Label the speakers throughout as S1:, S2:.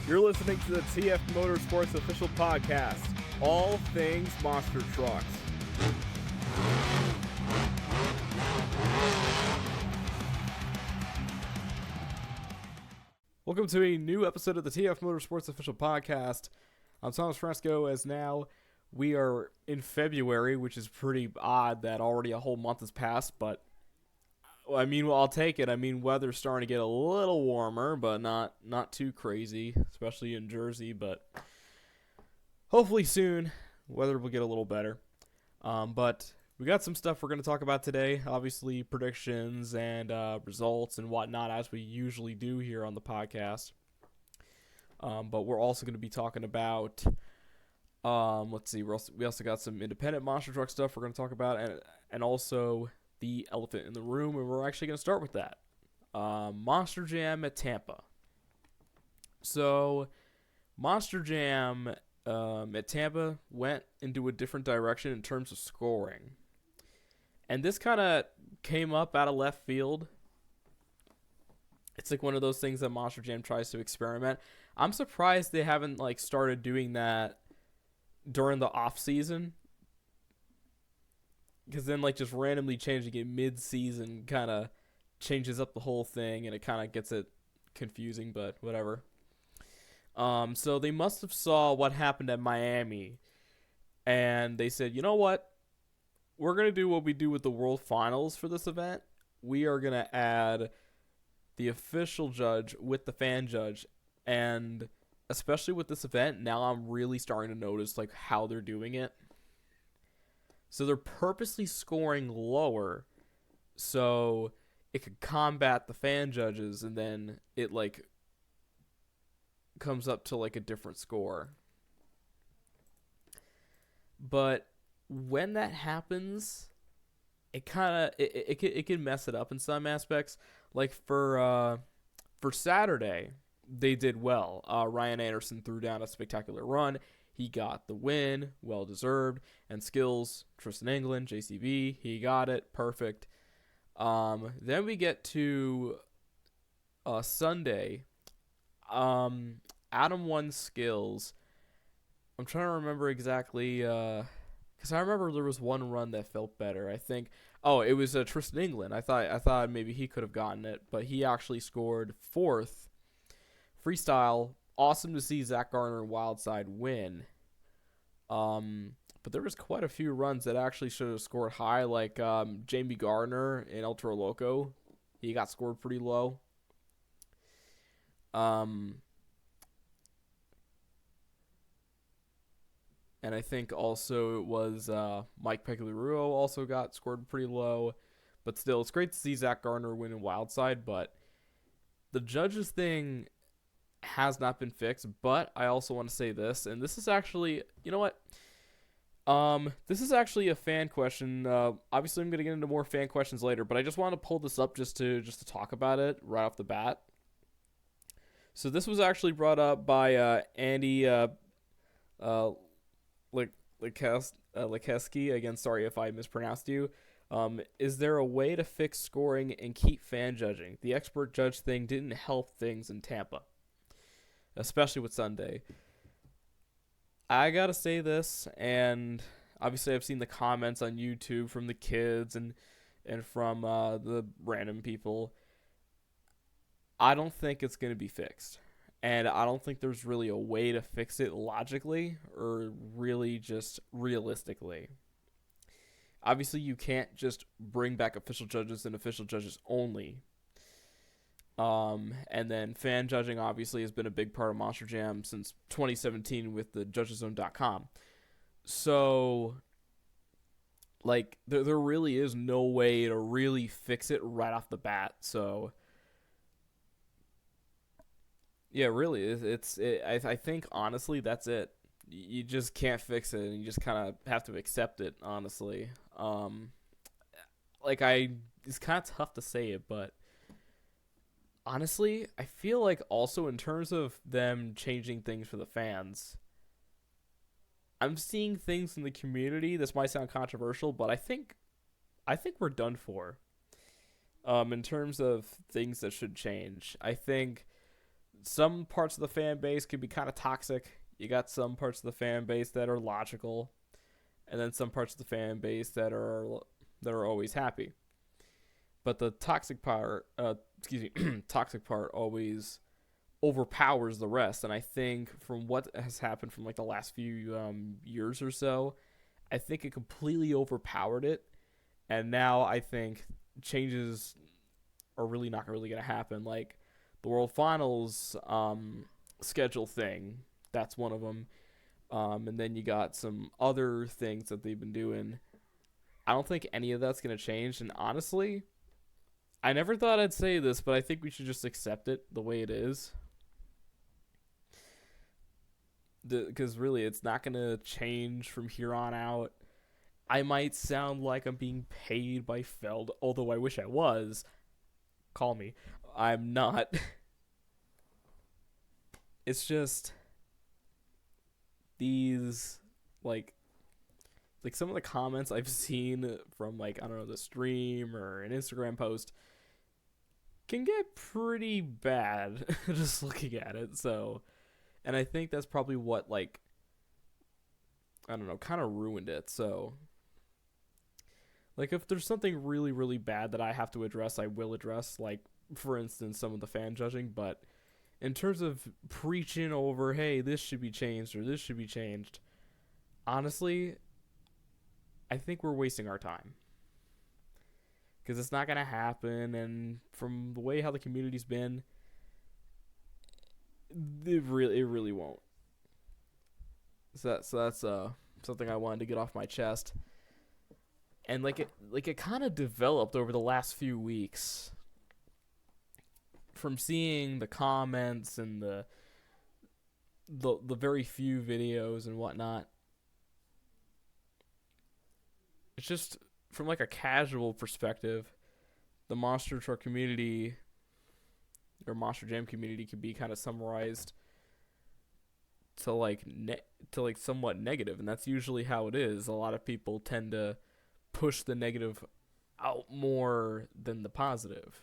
S1: You're listening to the TF Motorsports official podcast, all things monster trucks. Welcome to a new episode of the TF Motorsports official podcast. I'm Thomas Fresco, as now we are in February, which is pretty odd that already a whole month has passed, but I'll take it. Weather's starting to get a little warmer, but not too crazy, especially in Jersey, but hopefully soon weather will get a little better. But we got some stuff we're going to talk about today, obviously predictions and results and whatnot, as we usually do here on the podcast. But we're also going to be talking about, we also got some independent monster truck stuff we're going to talk about, and also the elephant in the room, and we're actually going to start with that. Monster Jam at Tampa. So, Monster Jam at Tampa went into a different direction in terms of scoring. And this kind of came up out of left field. It's like one of those things that Monster Jam tries to experiment. I'm surprised they haven't started doing that during the off season. Because then, just randomly changing it mid-season kind of changes up the whole thing, and it kind of gets it confusing, but whatever. So they must have saw what happened at Miami, and they said, you know what? We're going to do what we do with the World Finals for this event. We are going to add the official judge with the fan judge, and especially with this event, now I'm really starting to notice, how they're doing it. So they're purposely scoring lower so it could combat the fan judges, and then it comes up to a different score. But when that happens, it can mess it up in some aspects. For Saturday, they did well. Ryan Anderson threw down a spectacular run. He got the win, well-deserved, and skills, Tristan England, JCB, he got it, perfect. Then we get to Sunday. Adam won skills. I'm trying to remember exactly, because I remember there was one run that felt better. I think, it was Tristan England. I thought maybe he could have gotten it, but he actually scored fourth. Freestyle. Awesome to see Zach Garner and Wildside win. But there was quite a few runs that actually should have scored high, Jamie Gardner in Ultra Loco. He got scored pretty low. And I think also it was Mike Pegliaruo also got scored pretty low. But still, it's great to see Zach Garner win in Wildside, but the judges thing has not been fixed. But I also want to say this, and this is actually, you know what? This is actually a fan question. Obviously, I'm going to get into more fan questions later, but I just want to pull this up just to talk about it right off the bat. So this was actually brought up by Andy Lekeski. Again, sorry if I mispronounced you. Is there a way to fix scoring and keep fan judging? The expert judge thing didn't help things in Tampa, especially with Sunday. I gotta say this, and obviously I've seen the comments on YouTube from the kids and from the random people. I don't think it's going to be fixed, and I don't think there's really a way to fix it logically or really just realistically. Obviously, you can't just bring back official judges and official judges only. And then fan judging obviously has been a big part of Monster Jam since 2017 with the judgeszone.com. So, there really is no way to really fix it right off the bat. So, yeah, really, I think honestly that's it. You just can't fix it, and you just kind of have to accept it, honestly. It's kind of tough to say it, but honestly, I feel like also in terms of them changing things for the fans, I'm seeing things in the community. This might sound controversial, but I think we're done for. In terms of things that should change, I think some parts of the fan base can be kind of toxic. You got some parts of the fan base that are logical, and then some parts of the fan base that are always happy. But the toxic part, toxic part always overpowers the rest. And I think from what has happened from like the last few years or so, I think it completely overpowered it. And now I think changes are really not really going to happen. Like the World Finals schedule thing, that's one of them. And then you got some other things that they've been doing. I don't think any of that's going to change. And honestly, I never thought I'd say this, but I think we should just accept it the way it is. Because really, it's not going to change from here on out. I might sound like I'm being paid by Feld, although I wish I was. Call me. I'm not. It's just these, like some of the comments I've seen from, like, I don't know, the stream or an Instagram post can get pretty bad just looking at it. So, and I think that's probably what, like, I don't know, kind of ruined it. So, like, if there's something really, really bad that I have to address, I will address, like, for instance, some of the fan judging. But in terms of preaching over, hey, this should be changed or this should be changed, honestly, I think we're wasting our time. Because it's not going to happen, and from the way how the community's been, it really won't. So that's something I wanted to get off my chest. And it kind of developed over the last few weeks. From seeing the comments and the very few videos and whatnot. It's just from like a casual perspective, the monster truck community or monster jam community can be kind of summarized to like somewhat negative, and that's usually how it is. A lot of people tend to push the negative out more than the positive.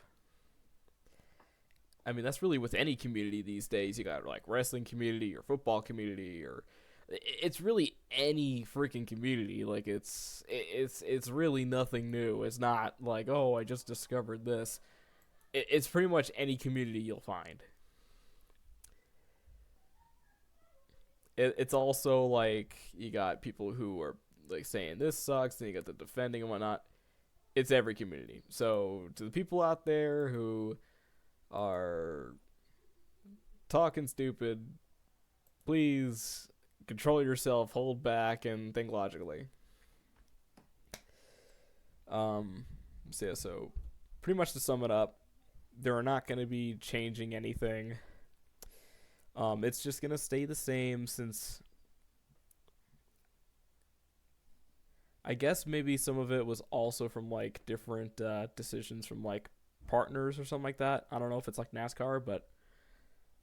S1: I mean, that's really with any community these days. You got like wrestling community or football community, or it's really any freaking community. Like it's really nothing new. It's not like, oh, I just discovered this. It's pretty much any community you'll find. It's also like you got people who are like saying this sucks, and you got the defending and whatnot. It's every community. So to the people out there who are talking stupid, please control yourself, hold back, and think logically. So pretty much to sum it up, they're not going to be changing anything. It's just going to stay the same, since I guess maybe some of it was also from like different decisions from like partners or something like that. I don't know if it's like NASCAR, but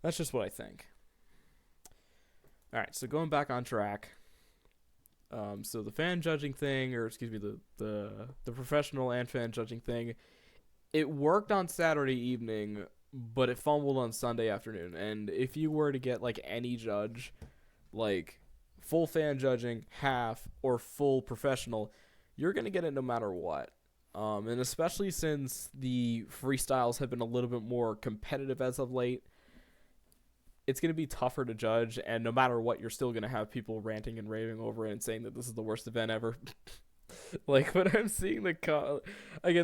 S1: that's just what I think. All right, so going back on track. So the fan judging thing, or excuse me, the professional and fan judging thing, it worked on Saturday evening, but it fumbled on Sunday afternoon. And if you were to get like any judge, like full fan judging, half, or full professional, you're gonna get it no matter what. And especially since the freestyles have been a little bit more competitive as of late, it's going to be tougher to judge, and no matter what, you're still going to have people ranting and raving over it and saying that this is the worst event ever. Like, when I'm seeing again,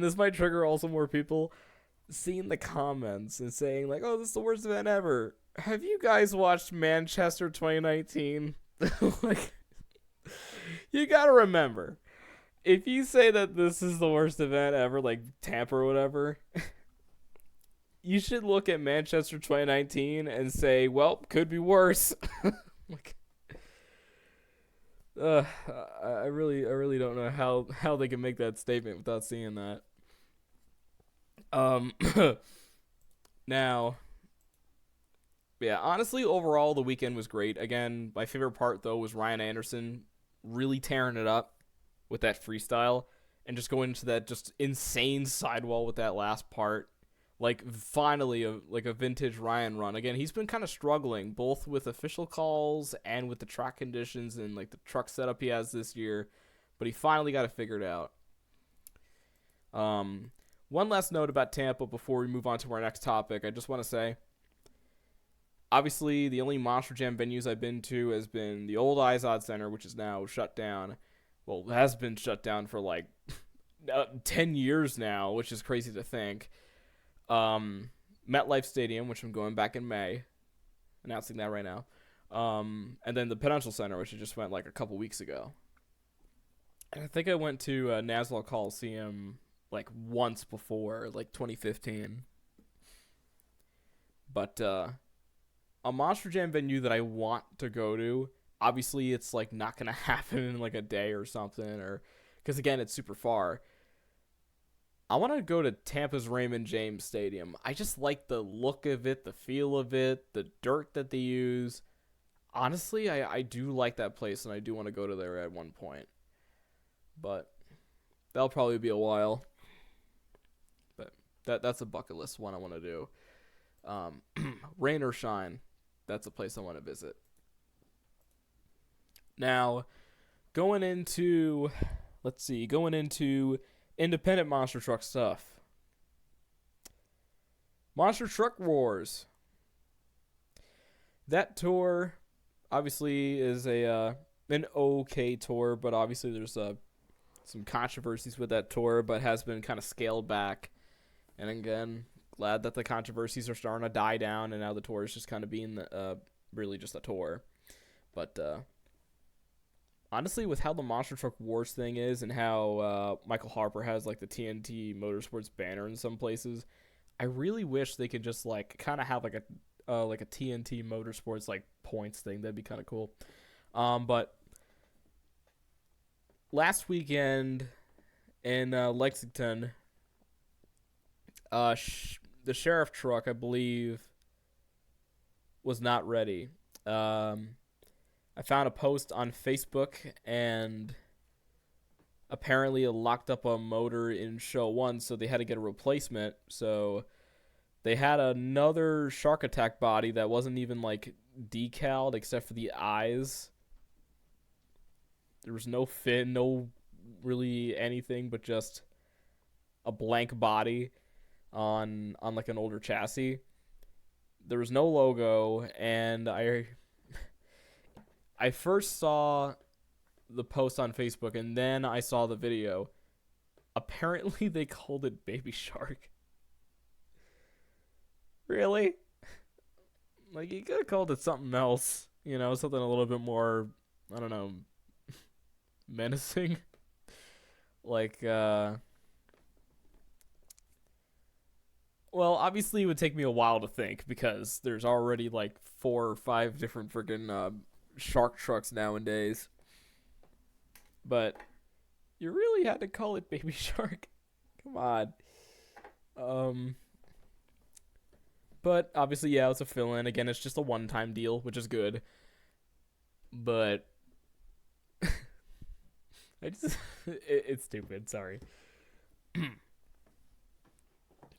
S1: this might trigger also more people, seeing the comments and saying, like, oh, this is the worst event ever. Have you guys watched Manchester 2019? Like, you got to remember, if you say that this is the worst event ever, like Tampa or whatever, you should look at Manchester 2019 and say, well, could be worse. Like, I really don't know how they can make that statement without seeing that. Now, yeah, honestly, overall, the weekend was great. Again, my favorite part, though, was Ryan Anderson really tearing it up with that freestyle and just going into that just insane sidewall with that last part. like finally a vintage Ryan run. Again, he's been kind of struggling both with official calls and with the track conditions and like the truck setup he has this year, but he finally got it figured out. One last note about Tampa before we move on to our next topic. I just want to say, obviously, the only Monster Jam venues I've been to has been the old Izod Center, which is now shut down. Well, it has been shut down for like 10 years now, which is crazy to think. MetLife Stadium, which I'm going back in May, announcing that right now. And then the Prudential Center, which I just went like a couple weeks ago. And I think I went to Nassau Coliseum like once before, like 2015. But a Monster Jam venue that I want to go to, obviously it's like not gonna happen in like a day or something, or because again it's super far. I want to go to Tampa's Raymond James Stadium. I just like the look of it, the feel of it, the dirt that they use. Honestly, I do like that place, and I do want to go to there at one point. But that'll probably be a while. But that's a bucket list one I want to do. Rain or shine, that's a place I want to visit. Now, going into independent monster truck stuff. Monster Truck Wars. That tour obviously is an okay tour, but obviously there's some controversies with that tour, but has been kind of scaled back. And again, glad that the controversies are starting to die down, and now the tour is just kind of being really just a tour. But honestly, with how the Monster Truck Wars thing is, and how Michael Harper has like the TNT Motorsports banner in some places, I really wish they could just like kind of have like a TNT Motorsports like points thing. That'd be kind of cool. But last weekend in Lexington, the sheriff truck, I believe, was not ready. I found a post on Facebook, and apparently it locked up a motor in show 1, so they had to get a replacement. So they had another Shark Attack body that wasn't even like decaled except for the eyes. There was no fin, no really anything, but just a blank body on like an older chassis. There was no logo, and I first saw the post on Facebook, and then I saw the video. Apparently, they called it Baby Shark. Really? Like, you could have called it something else. You know, something a little bit more, I don't know, menacing. Like, well, obviously it would take me a while to think, because there's already, like, 4 or 5 different freaking shark trucks nowadays. But you really had to call it Baby Shark. Come on. But obviously, yeah, it's a fill-in. Again, it's just a one-time deal, which is good. But it's stupid. Sorry.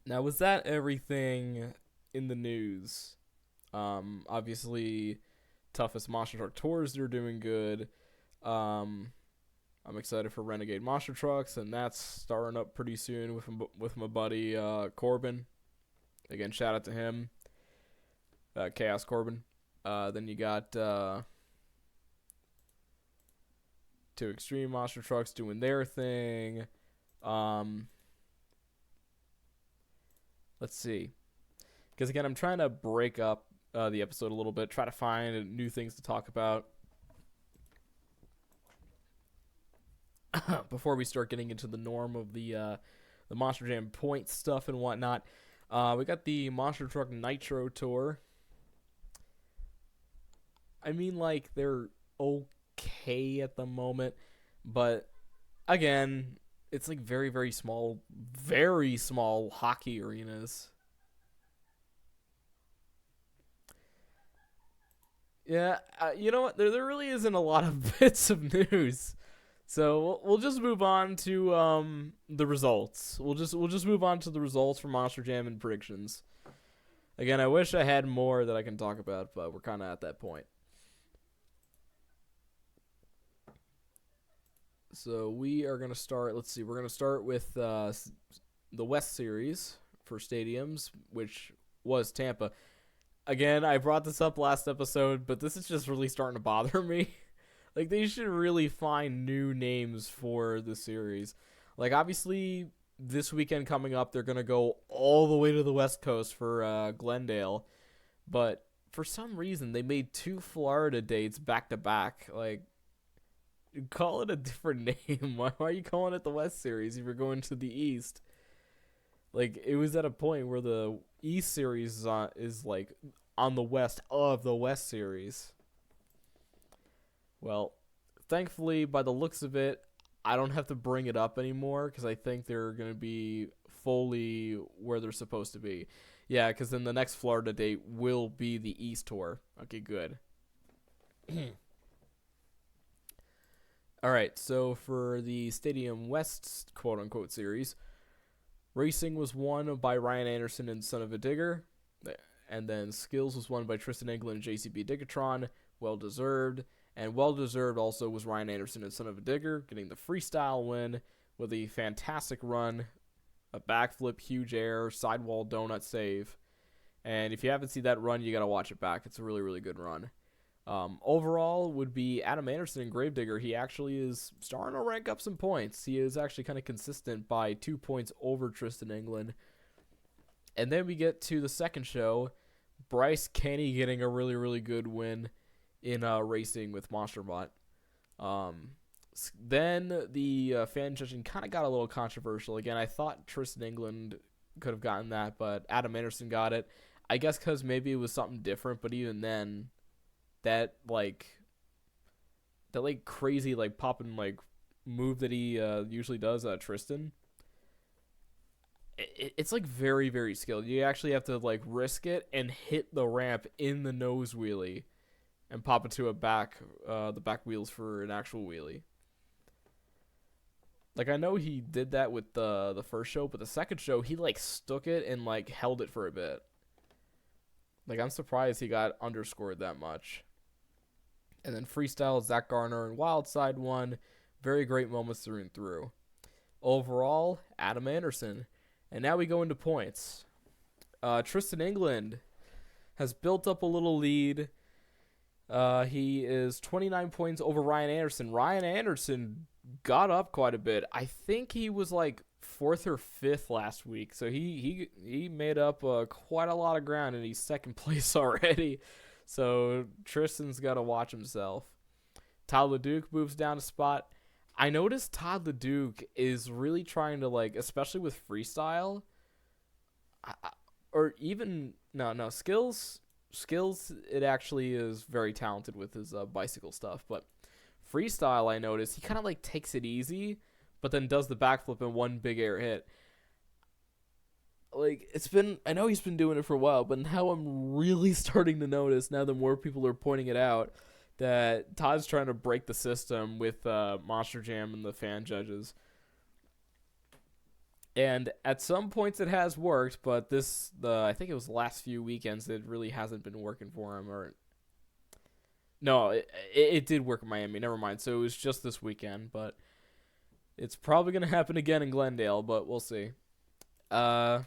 S1: Now, was that everything in the news? Obviously, Toughest Monster Truck Tours, they're doing good. I'm excited for Renegade Monster Trucks, and that's starting up pretty soon with my buddy Corbin. Again, shout out to him, Chaos Corbin. Then you got 2 Extreme Monster Trucks doing their thing. Let's see, because again, I'm trying to break up the episode a little bit, try to find new things to talk about before we start getting into the norm of the Monster Jam point stuff and whatnot. We got the Monster Truck Nitro Tour. I mean, like, they're okay at the moment, but again, it's like very, very small hockey arenas. Yeah, you know what? There really isn't a lot of bits of news So we'll just move on to the results. We'll just move on to the results for Monster Jam and predictions. Again, I wish I had more that I can talk about, but we're kind of at that point. So we are gonna start. Let's see. We're gonna start with the West Series for stadiums, which was Tampa. Again, I brought this up last episode, but this is just really starting to bother me. Like, they should really find new names for the series. Like, obviously, this weekend coming up, they're going to go all the way to the West Coast for Glendale. But for some reason, they made 2 Florida dates back to back. Like, call it a different name. Why are you calling it the West Series if you're going to the East? Like, it was at a point where the East Series is like, on the west of the West Series. Well, thankfully, by the looks of it, I don't have to bring it up anymore because I think they're going to be fully where they're supposed to be. Yeah, because then the next Florida date will be the East Tour. Okay, good. All right, so for the Stadium West quote-unquote series, racing was won by Ryan Anderson and Son of a Digger, and then skills was won by Tristan England and JCB Digatron, well-deserved. And well-deserved also was Ryan Anderson and Son of a Digger, getting the freestyle win with a fantastic run, a backflip, huge air, sidewall donut save. And if you haven't seen that run, you got to watch it back. It's a really, really good run. Overall would be Adam Anderson and Gravedigger. He actually is starting to rank up some points. He is actually kind of consistent by 2 points over Tristan England. And then we get to the second show, Bryce Kenny getting a really, really good win in racing with MonsterBot. Then the fan judging kind of got a little controversial. Again, I thought Tristan England could have gotten that, but Adam Anderson got it. I guess because maybe it was something different, but even then, that crazy popping move that he usually does, Tristan. It's very, very skilled. You actually have to risk it and hit the ramp in the nose wheelie and pop it to the back wheels for an actual wheelie. I know he did that with the first show, but the second show, he, stuck it and, held it for a bit. I'm surprised he got underscored that much. And then freestyle, Zach Garner and Wildside won. Very great moments through and through. Overall, Adam Anderson. And now we go into points. Tristan England has built up a little lead. He is 29 points over Ryan Anderson. Ryan Anderson got up quite a bit. I think he was 4th or 5th last week. So he made up quite a lot of ground, and he's 2nd place already. So Tristan's got to watch himself. Todd LeDuc moves down a spot. I noticed Todd LeDuc is really trying to, especially with freestyle, or even, no, skills, it actually is very talented with his bicycle stuff, but freestyle, I noticed, he kind of, takes it easy, but then does the backflip in one big air hit. I know he's been doing it for a while, but now I'm really starting to notice, now that more people are pointing it out, that Todd's trying to break the system with Monster Jam and the fan judges. And at some points it has worked, but I think it was the last few weekends it really hasn't been working for him. No, it did work in Miami. Never mind. So it was just this weekend, but it's probably going to happen again in Glendale, but we'll see. Then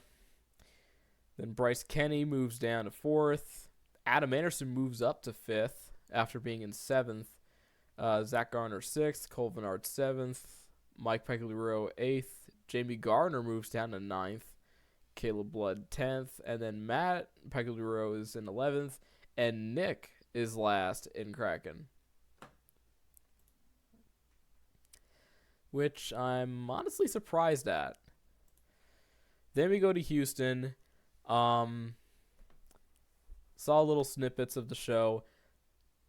S1: Bryce Kenny moves down to 4th. Adam Anderson moves up to 5th after being in 7th. Zach Garner 6th. Cole Vennard 7th. Mike Peglero 8th. Jamie Gardner moves down to 9th. Caleb Blood 10th. And then Matt Peglero is in 11th. And Nick is last in Kraken, which I'm honestly surprised at. Then we go to Houston. Saw little snippets of the show.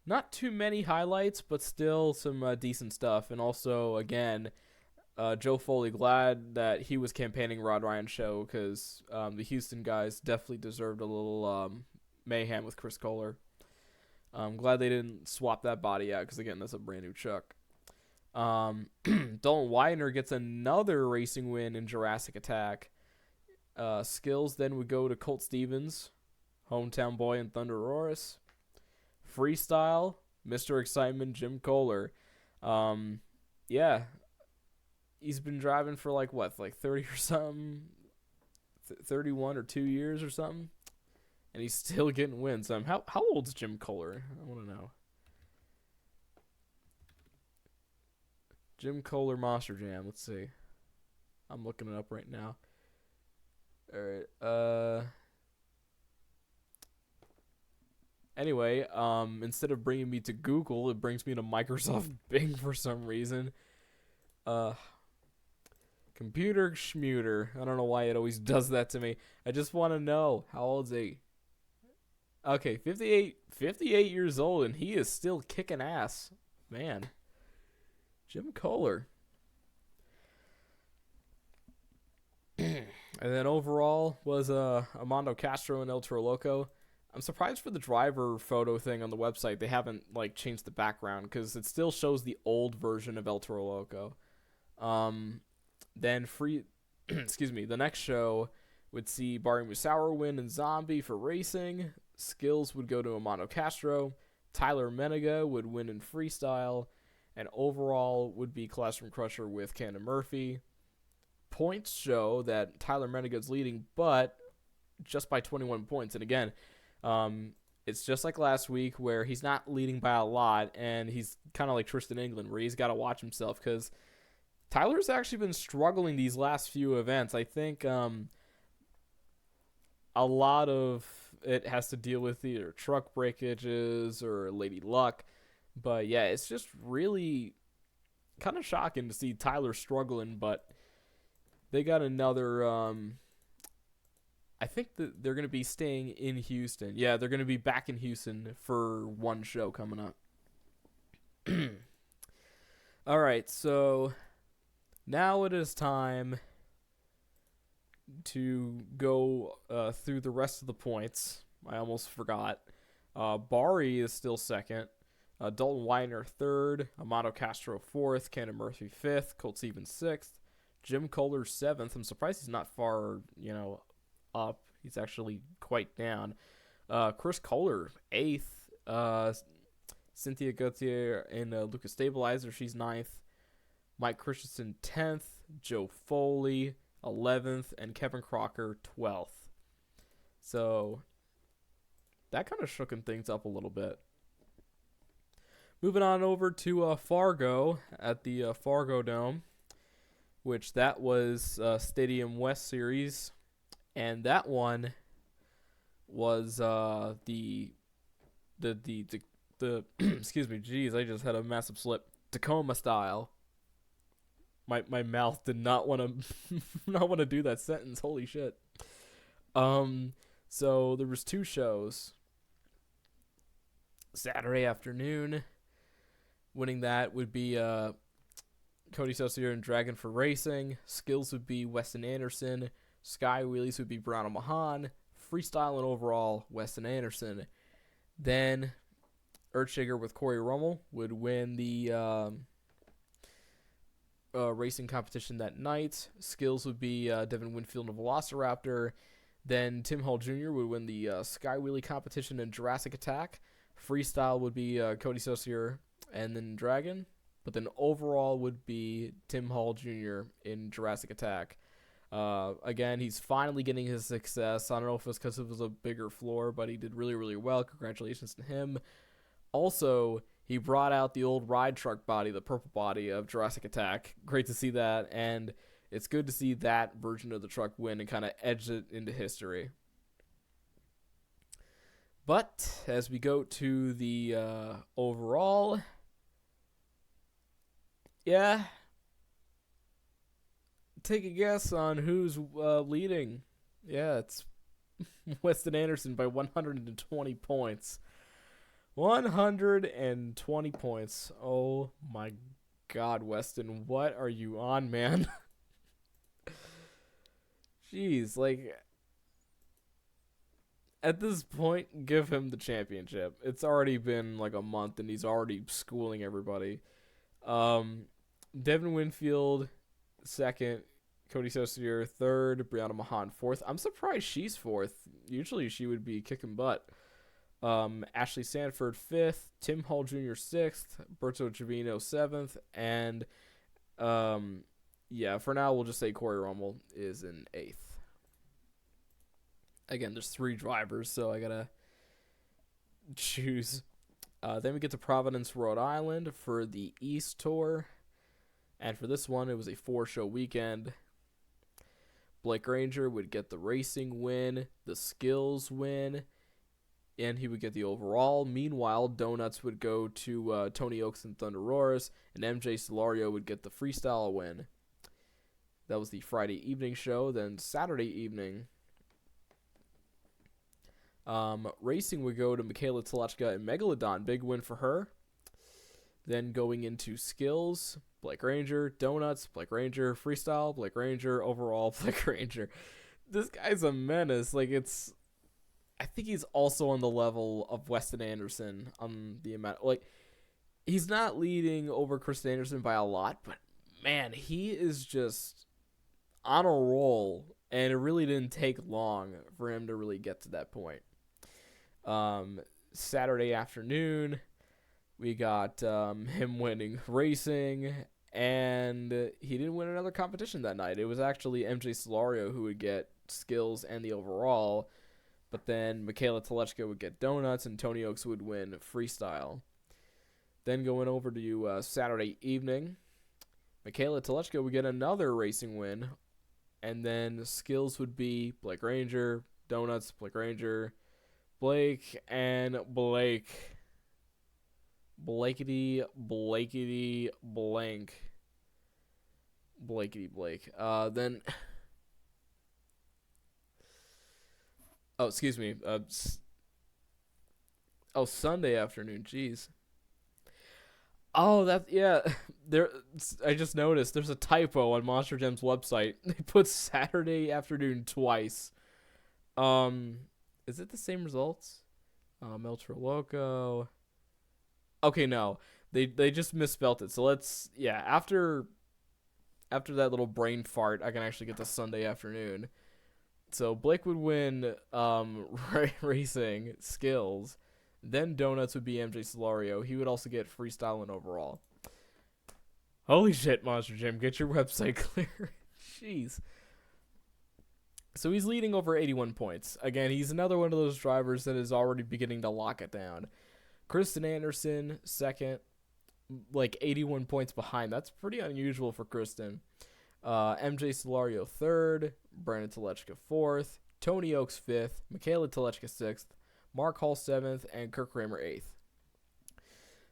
S1: Not too many highlights, but still some decent stuff. And also, again, Joe Foley, glad that he was campaigning Rod Ryan's show, because the Houston guys definitely deserved a little mayhem with Chris Kohler. I'm glad they didn't swap that body out, because, again, that's a brand new truck. Dalton Widener gets another racing win in Jurassic Attack. Skills then would go to Colt Stevens, hometown boy in Thunder Roars. Freestyle, Mr. Excitement, Jim Kohler. Yeah, he's been driving for like 30 or something, 31 or 2 years or something, and he's still getting wins. How old's Jim Kohler? I want to know. Jim Kohler Monster Jam. Let's see. I'm looking it up right now. All right. Anyway, instead of bringing me to Google, it brings me to Microsoft Bing for some reason. Computer schmuter. I don't know why it always does that to me. I just want to know, how old is he? Okay, 58 years old, and he is still kicking ass. Man. Jim Kohler. And then overall was Armando Castro and El Toro Loco. I'm surprised for the driver photo thing on the website. They haven't changed the background because it still shows the old version of El Toro Loco. Then the next show would see Barry Musauer win in Zombie for racing. Skills would go to Armando Castro. Tyler Menega would win in freestyle. And overall would be Classroom Crusher with Camden Murphy. Points show that Tyler Menega's leading, but just by 21 points. And again, it's just like last week where he's not leading by a lot, and he's kind of like Tristan England where he's got to watch himself because Tyler's actually been struggling these last few events. I think a lot of it has to deal with either truck breakages or Lady Luck. But yeah, it's just really kind of shocking to see Tyler struggling, but they got another I think that they're going to be staying in Houston. Yeah, they're going to be back in Houston for one show coming up. All right, so now it is time to go through the rest of the points. I almost forgot. Bari is still second. Dalton Widener third. Armando Castro fourth. Camden Murphy fifth. Colt Stevens sixth. Jim Kohler seventh. I'm surprised he's not far, up. He's actually quite down. Chris Kohler eighth. Cynthia Gauthier and Lucas Stabilizer, she's ninth. Mike Christensen 10th. Joe Foley 11th. And Kevin Crocker 12th. So that kind of shooken things up a little bit. Moving on over to Fargo at the Fargo Dome, which that was Stadium West Series, and that one was the excuse me, geez, I just had a massive slip. Tacoma style. My mouth did not want to not want to do that sentence. Holy shit. So there was two shows. Saturday afternoon. Winning that would be Cody Saucier and Dragon for racing. Skills would be Weston Anderson. Sky Wheelies would be Brown and Mahan. Freestyle and overall, Weston Anderson. Then Earthshaker with Corey Rummel would win the racing competition that night. Skills would be Devin Winfield and Velociraptor. Then Tim Hall Jr. would win the Sky Wheelie competition in Jurassic Attack. Freestyle would be Cody Saucier and then Dragon. But then overall would be Tim Hall Jr. in Jurassic Attack. Again, he's finally getting his success. I don't know if it's because it was a bigger floor, but he did really, really well. Congratulations to him. Also, he brought out the old ride truck body, the purple body of Jurassic Attack. Great to see that, and it's good to see that version of the truck win and kind of edge it into history. But as we go to the overall, yeah, take a guess on who's leading. Yeah, it's Weston Anderson by 120 points. 120 points. Oh my God, Weston, what are you on, man? Jeez, at this point, give him the championship. It's already been like a month and he's already schooling everybody. Devin Winfield, second. Cody Saucier, third. Brianna Mahan, fourth. I'm surprised she's fourth. Usually she would be kicking butt. Ashley Sanford, fifth. Tim Hall Jr., sixth. Berto Trevino, seventh. And, yeah, for now, we'll just say Corey Rummel is in eighth. Again, there's 3 drivers, so I gotta choose. Then we get to Providence, Rhode Island for the East Tour. And for this one, it was a 4-show weekend. Blake Ranger would get the racing win, the skills win, and he would get the overall. Meanwhile, donuts would go to Tony Oaks and Thunder Roars, and MJ Solario would get the freestyle win. That was the Friday evening show. Then Saturday evening, racing would go to Michaela Telechka and Megalodon. Big win for her. Then going into skills, Blake Ranger, donuts, Blake Ranger, freestyle, Blake Ranger, overall, Blake Ranger. This guy's a menace. Like, I think he's also on the level of Weston Anderson on the amount. Like, he's not leading over Kristen Anderson by a lot, but man, he is just on a roll, and it really didn't take long for him to really get to that point. Saturday afternoon, we got him winning racing, and he didn't win another competition that night. It was actually MJ Solario who would get skills and the overall, but then Michaela Telechka would get donuts, and Tony Oaks would win freestyle. Then going over to Saturday evening, Michaela Telechka would get another racing win, and then skills would be Blake Ranger, donuts, Blake Ranger, Blake, and Blake. Blankety blank. Blankety Blake. Then. Oh, excuse me. Sunday afternoon. Jeez. Oh, yeah. There. I just noticed there's a typo on Monster Jam's website. They put Saturday afternoon twice. Is it the same results? Meltro Loco. Okay, no. They just misspelt it. So after that little brain fart, I can actually get to Sunday afternoon. So Blake would win racing skills. Then donuts would be MJ Solario. He would also get freestyle and overall. Holy shit, Monster Jam, get your website clear. Jeez. So he's leading over 81 points. Again, he's another one of those drivers that is already beginning to lock it down. Kristen Anderson, second, like 81 points behind. That's pretty unusual for Kristen. MJ Solario, third. Brandon Telechka, fourth. Tony Oaks, fifth. Michaela Telechka, sixth. Mark Hall, seventh. And Kirk Kramer, eighth.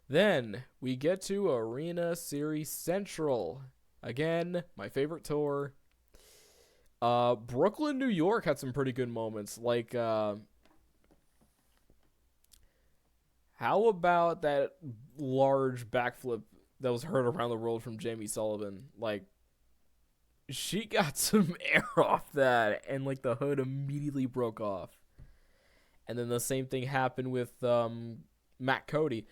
S1: Then we get to Arena Series Central. Again, my favorite tour. Brooklyn, New York had some pretty good moments. Like, how about that large backflip that was heard around the world from Jamie Sullivan? Like, she got some air off that, and like the hood immediately broke off. And then the same thing happened with Matt Cody.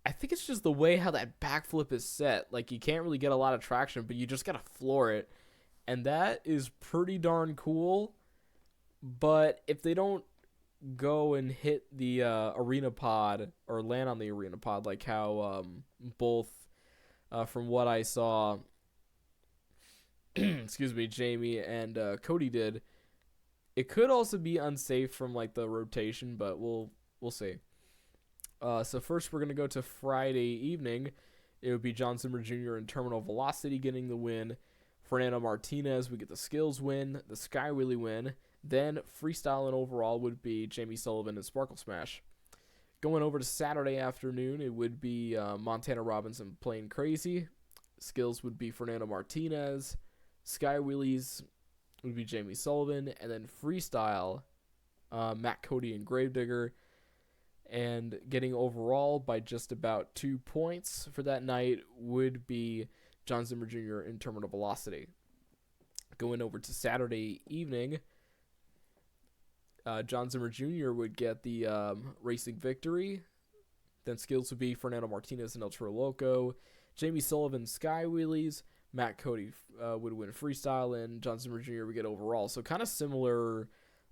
S1: I think it's just the way how that backflip is set. Like, you can't really get a lot of traction, but you just gotta floor it. And that is pretty darn cool. But if they don't go and hit the arena pod or land on the arena pod, like how both, from what I saw, excuse me, Jamie and Cody did, it could also be unsafe from like the rotation, but we'll see. So first we're gonna go to Friday evening. It would be John Zimmer Jr. and Terminal Velocity getting the win. Fernando Martinez would get the skills win, the Sky Wheelie win. Then freestyle and overall would be Jamie Sullivan and Sparkle Smash. Going over to Saturday afternoon, it would be Montana Robinson playing crazy. Skills would be Fernando Martinez. Sky Wheelies would be Jamie Sullivan. And then freestyle, Matt Cody and Gravedigger. And getting overall by just about 2 points for that night would be John Zimmer Jr. in Terminal Velocity. Going over to Saturday evening, John Zimmer Jr. would get the racing victory. Then skills would be Fernando Martinez and El Toro Loco. Jamie Sullivan Sky Wheelies, Matt Cody would win freestyle, and John Zimmer Jr. would get overall. So kind of similar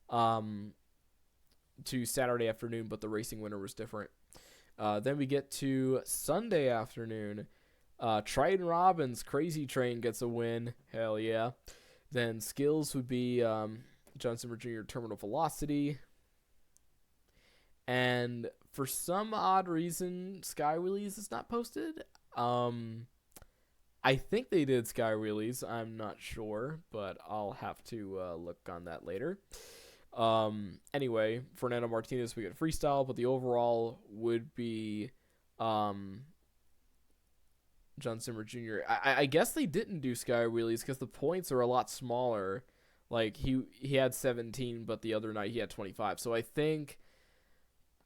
S1: to Saturday afternoon, but the racing winner was different. Then we get to Sunday afternoon. Triton Robbins Crazy Train gets a win. Hell yeah. Then skills would be John Zimmer Jr. Terminal Velocity. And for some odd reason, Sky Wheelies is not posted. I think they did Sky Wheelies. I'm not sure, but I'll have to look on that later. Anyway, Fernando Martinez, we get freestyle, but the overall would be John Zimmer Jr. I guess they didn't do Sky Wheelies because the points are a lot smaller. Like, he had 17, but the other night he had 25. So I think,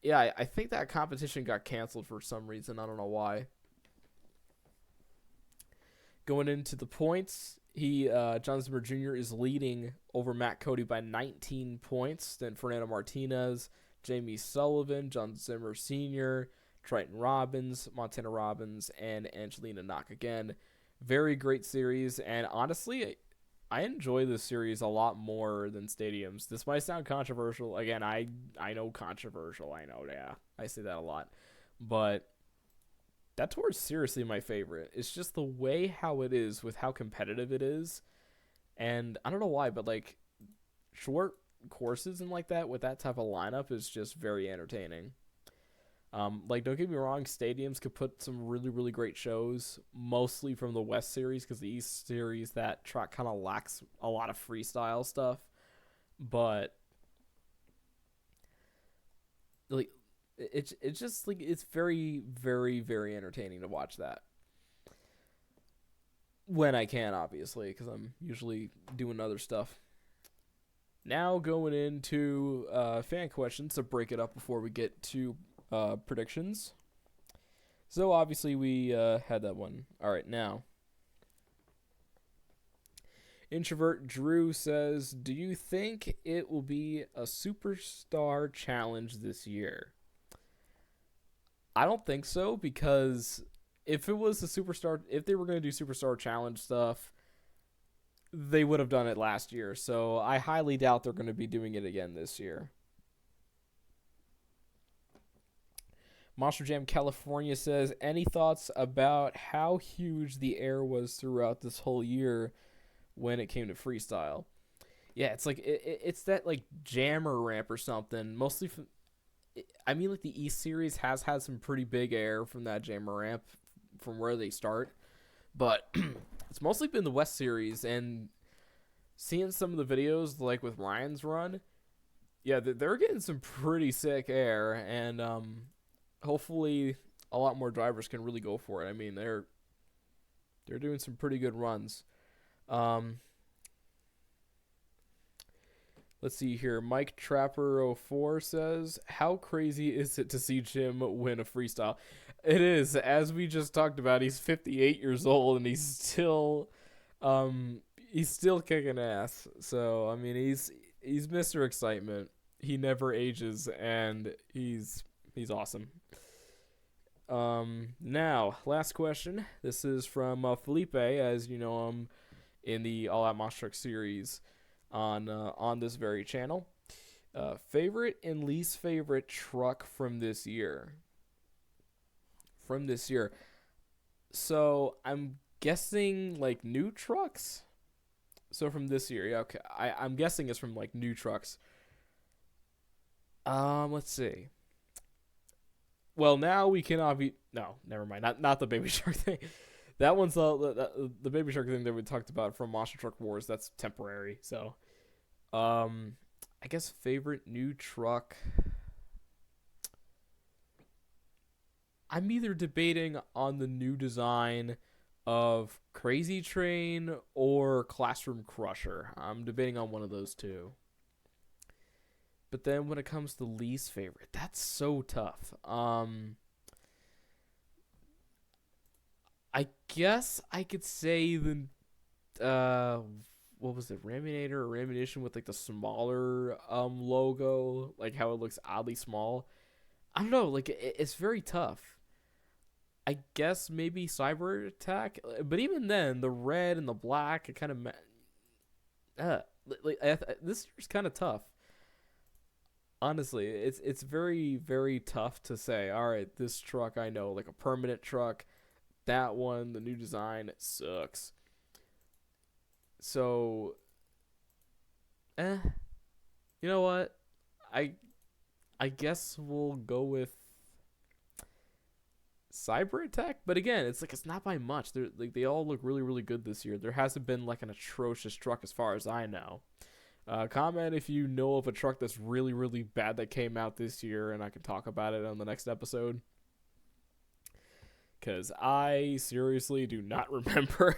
S1: yeah, I think that competition got canceled for some reason. I don't know why. Going into the points, John Zimmer Jr. is leading over Matt Cody by 19 points. Then Fernando Martinez, Jamie Sullivan, John Zimmer Sr., Triton Robbins, Montana Robbins, and Angelina Knock. Again, very great series. And honestly, I enjoy this series a lot more than Stadiums. This might sound controversial. Again, I know controversial. I know, yeah. I say that a lot. But that tour is seriously my favorite. It's just the way how it is with how competitive it is. And I don't know why, but like short courses and like that with that type of lineup is just very entertaining. Like, don't get me wrong, Stadiums could put some really, really great shows, mostly from the West Series, because the East Series, that track kind of lacks a lot of freestyle stuff. But like, it's just like, it's very, very, very entertaining to watch that when I can, obviously, because I'm usually doing other stuff. Now going into fan questions to break it up before we get to predictions. So obviously we had that one. All right, now Introvert Drew says, do you think it will be a Superstar Challenge this year? I don't think so, because if it was if they were going to do Superstar Challenge stuff, they would have done it last year. So I highly doubt they're going to be doing it again this year. Monster Jam California says, any thoughts about how huge the air was throughout this whole year when it came to freestyle? Yeah, it's like it's that like jammer ramp or something. Mostly from, I mean, like the East Series has had some pretty big air from that jammer ramp from where they start, but it's mostly been the West Series. And seeing some of the videos like with Ryan's run, yeah, they're getting some pretty sick air, and hopefully a lot more drivers can really go for it. I mean, they're doing some pretty good runs. Let's see here. Mike Trapper 04 says, how crazy is it to see Jim win a freestyle? It is. As we just talked about, he's 58 years old and he's still kicking ass. So, I mean, he's Mr. Excitement. He never ages, and he's awesome. Now, last question. This is from Felipe, as you know him in the All Out Monster Truck series on this very channel. Favorite and least favorite truck from this year? So I'm guessing like new trucks. So from this year, yeah, okay. I'm guessing it's from like new trucks. Let's see. Well, now we cannot be. No, never mind. Not the Baby Shark thing. That one's the Baby Shark thing that we talked about from Monster Truck Wars. That's temporary. So, I guess favorite new truck. I'm either debating on the new design of Crazy Train or Classroom Crusher. I'm debating on one of those two. But then when it comes to least favorite, that's so tough. I guess I could say the what was it, Raminator or Ramination with like the smaller logo, like how it looks oddly small. I don't know, like it's very tough. I guess maybe Cyber Attack, but even then, the red and the black, it kind of this year's kind of tough. Honestly, it's very very tough to say. All right, this truck I know, like a permanent truck. That one, the new design, it sucks. So, eh, you know what? I I guess we'll go with Cyber Attack, but again, it's like it's not by much. They all look really really good this year. There hasn't been like an atrocious truck as far as I know. Comment if you know of a truck that's really really bad that came out this year, and I can talk about it on the next episode. Because I seriously do not remember.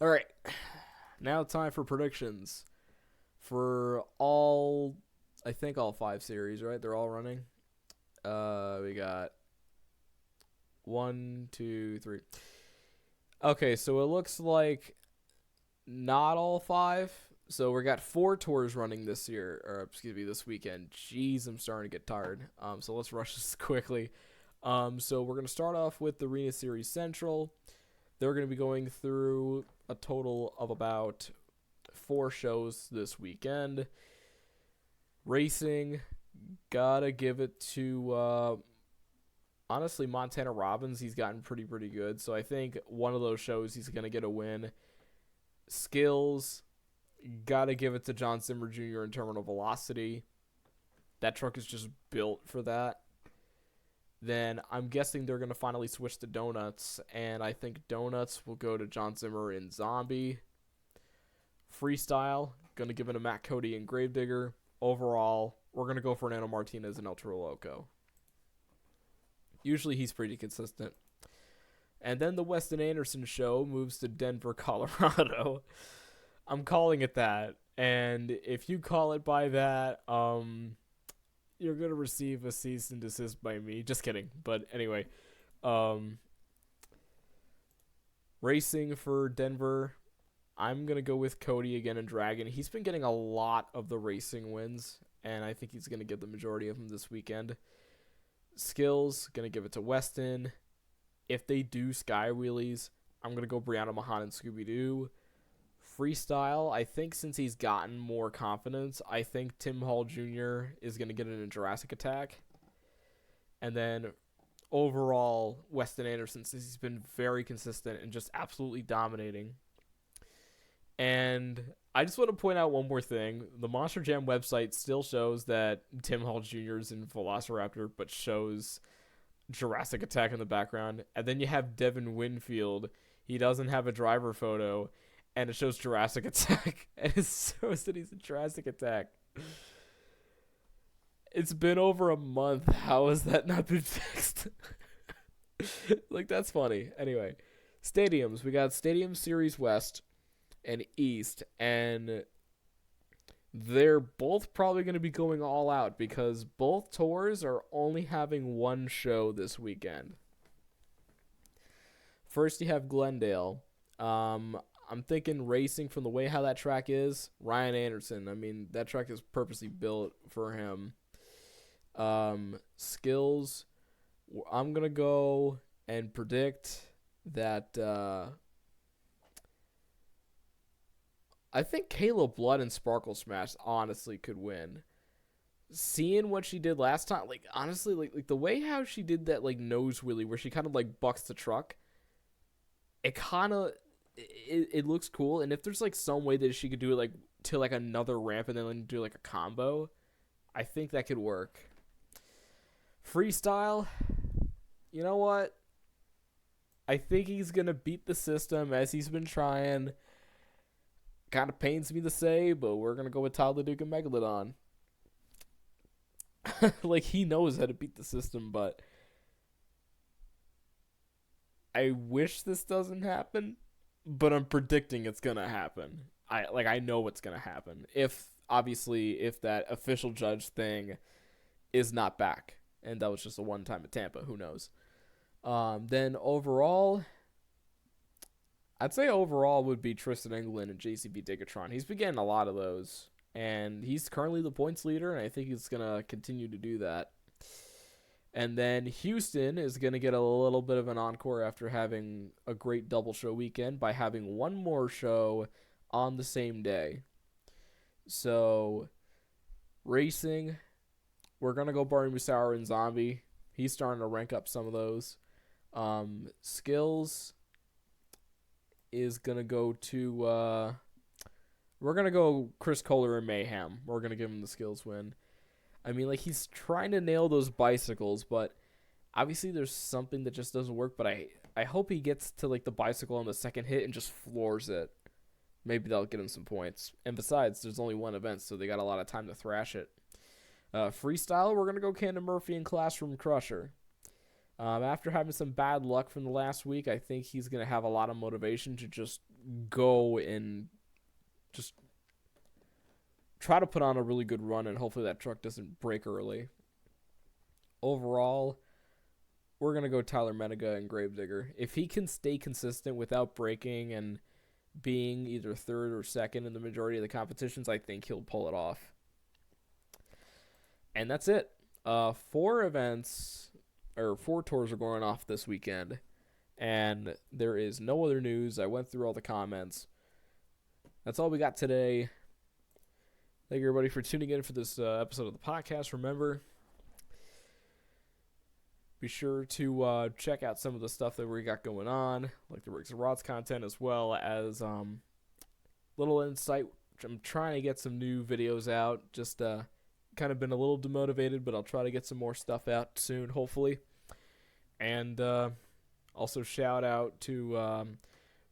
S1: All right, now time for predictions for all. I think all 5 series, right? They're all running. We got 1, 2, 3. Okay, so it looks like not all 5. So we got 4 tours running this year, or excuse me, this weekend. Jeez, I'm starting to get tired. So let's rush this quickly. So we're gonna start off with the Arena Series Central. They're gonna be going through a total of about 4 shows this weekend. Racing, gotta give it to honestly Montana Robbins. He's gotten pretty good. So I think one of those shows he's gonna get a win. Skills, gotta give it to John Zimmer Jr. in Terminal Velocity. That truck is just built for that. Then I'm guessing they're going to finally switch to Donuts, and I think Donuts will go to John Zimmer in Zombie. Freestyle, going to give it to Matt Cody and Gravedigger. Overall, we're going to go for Nano Martinez and Ultra Loco. Usually he's pretty consistent. And then the Weston Anderson show moves to Denver, Colorado. I'm calling it that. And if you call it by that, you're going to receive a cease and desist by me. Just kidding. But anyway, racing for Denver, I'm going to go with Cody again in Dragon. He's been getting a lot of the racing wins, and I think he's going to get the majority of them this weekend. Skills, going to give it to Weston. If they do Sky Wheelies, I'm going to go Brianna Mahan and Scooby-Doo. Freestyle, I think since he's gotten more confidence, I think Tim Hall Jr. is going to get in a Jurassic Attack. And then overall, Weston Anderson, since he's been very consistent and just absolutely dominating. And I just want to point out one more thing. The Monster Jam website still shows that Tim Hall Jr. is in Velociraptor, but shows Jurassic Attack in the background. And then you have Devin Winfield. He doesn't have a driver photo. And it shows Jurassic Attack. And it shows that he's in Jurassic Attack. It's been over a month. How has that not been fixed? Like, that's funny. Anyway, stadiums. We got Stadium Series West and East. And they're both probably going to be going all out because both tours are only having one show this weekend. First, you have Glendale. I'm thinking racing from the way how that track is. Ryan Anderson. I mean, that track is purposely built for him. Skills. I'm going to go and predict that I think Kayla Blood and Sparkle Smash honestly could win. Seeing what she did last time, like honestly, like the way how she did that like nose wheelie where she kind of like bucks the truck, it kind of it looks cool. And if there's like some way that she could do it like to like another ramp and then do like a combo, I think that could work. Freestyle, you know what? I think he's gonna beat the system as he's been trying. Kind of pains me to say, but we're gonna go with Tyler Duke and Megalodon. Like, he knows how to beat the system, but I wish this doesn't happen, but I'm predicting it's gonna happen. I know what's gonna happen. If that official judge thing is not back, and that was just a one time at Tampa, who knows? Then overall, I'd say overall would be Tristan England and JCB Digatron. He's been getting a lot of those, and he's currently the points leader, and I think he's going to continue to do that. And then Houston is going to get a little bit of an encore after having a great double show weekend by having one more show on the same day. So, racing, we're going to go Barry Musauer and Zombie. He's starting to rank up some of those. Skills is going to go to... we're going to go Chris Kohler and Mayhem. We're going to give him the skills win. I mean, like, he's trying to nail those bicycles, but obviously there's something that just doesn't work. But I hope he gets to, like, the bicycle on the second hit and just floors it. Maybe that'll get him some points. And besides, there's only one event, so they got a lot of time to thrash it. Freestyle, we're going to go Camden Murphy and Classroom Crusher. After having some bad luck from the last week, I think he's going to have a lot of motivation to just go and just try to put on a really good run, and hopefully that truck doesn't break early. Overall, we're going to go Tyler Menega and Gravedigger. If he can stay consistent without breaking and being either third or second in the majority of the competitions, I think he'll pull it off. And that's it. 4 tours are going off this weekend, and there is no other news. I went through all the comments. That's all we got today. Thank you, everybody, for tuning in for this episode of the podcast. Remember, be sure to check out some of the stuff that we got going on, like the Rigs and Rods content, as well as little insight. I'm trying to get some new videos out. Just kind of been a little demotivated, but I'll try to get some more stuff out soon, hopefully. And also shout out to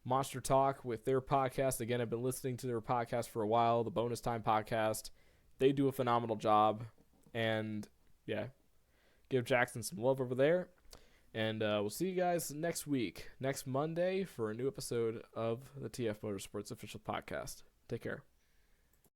S1: Monster Talk with their podcast. Again, I've been listening to their podcast for a while, the Bonus Time podcast. They do a phenomenal job. And, yeah, give Jackson some love over there. And we'll see you guys next week, next Monday, for a new episode of the TF Motorsports official podcast. Take care.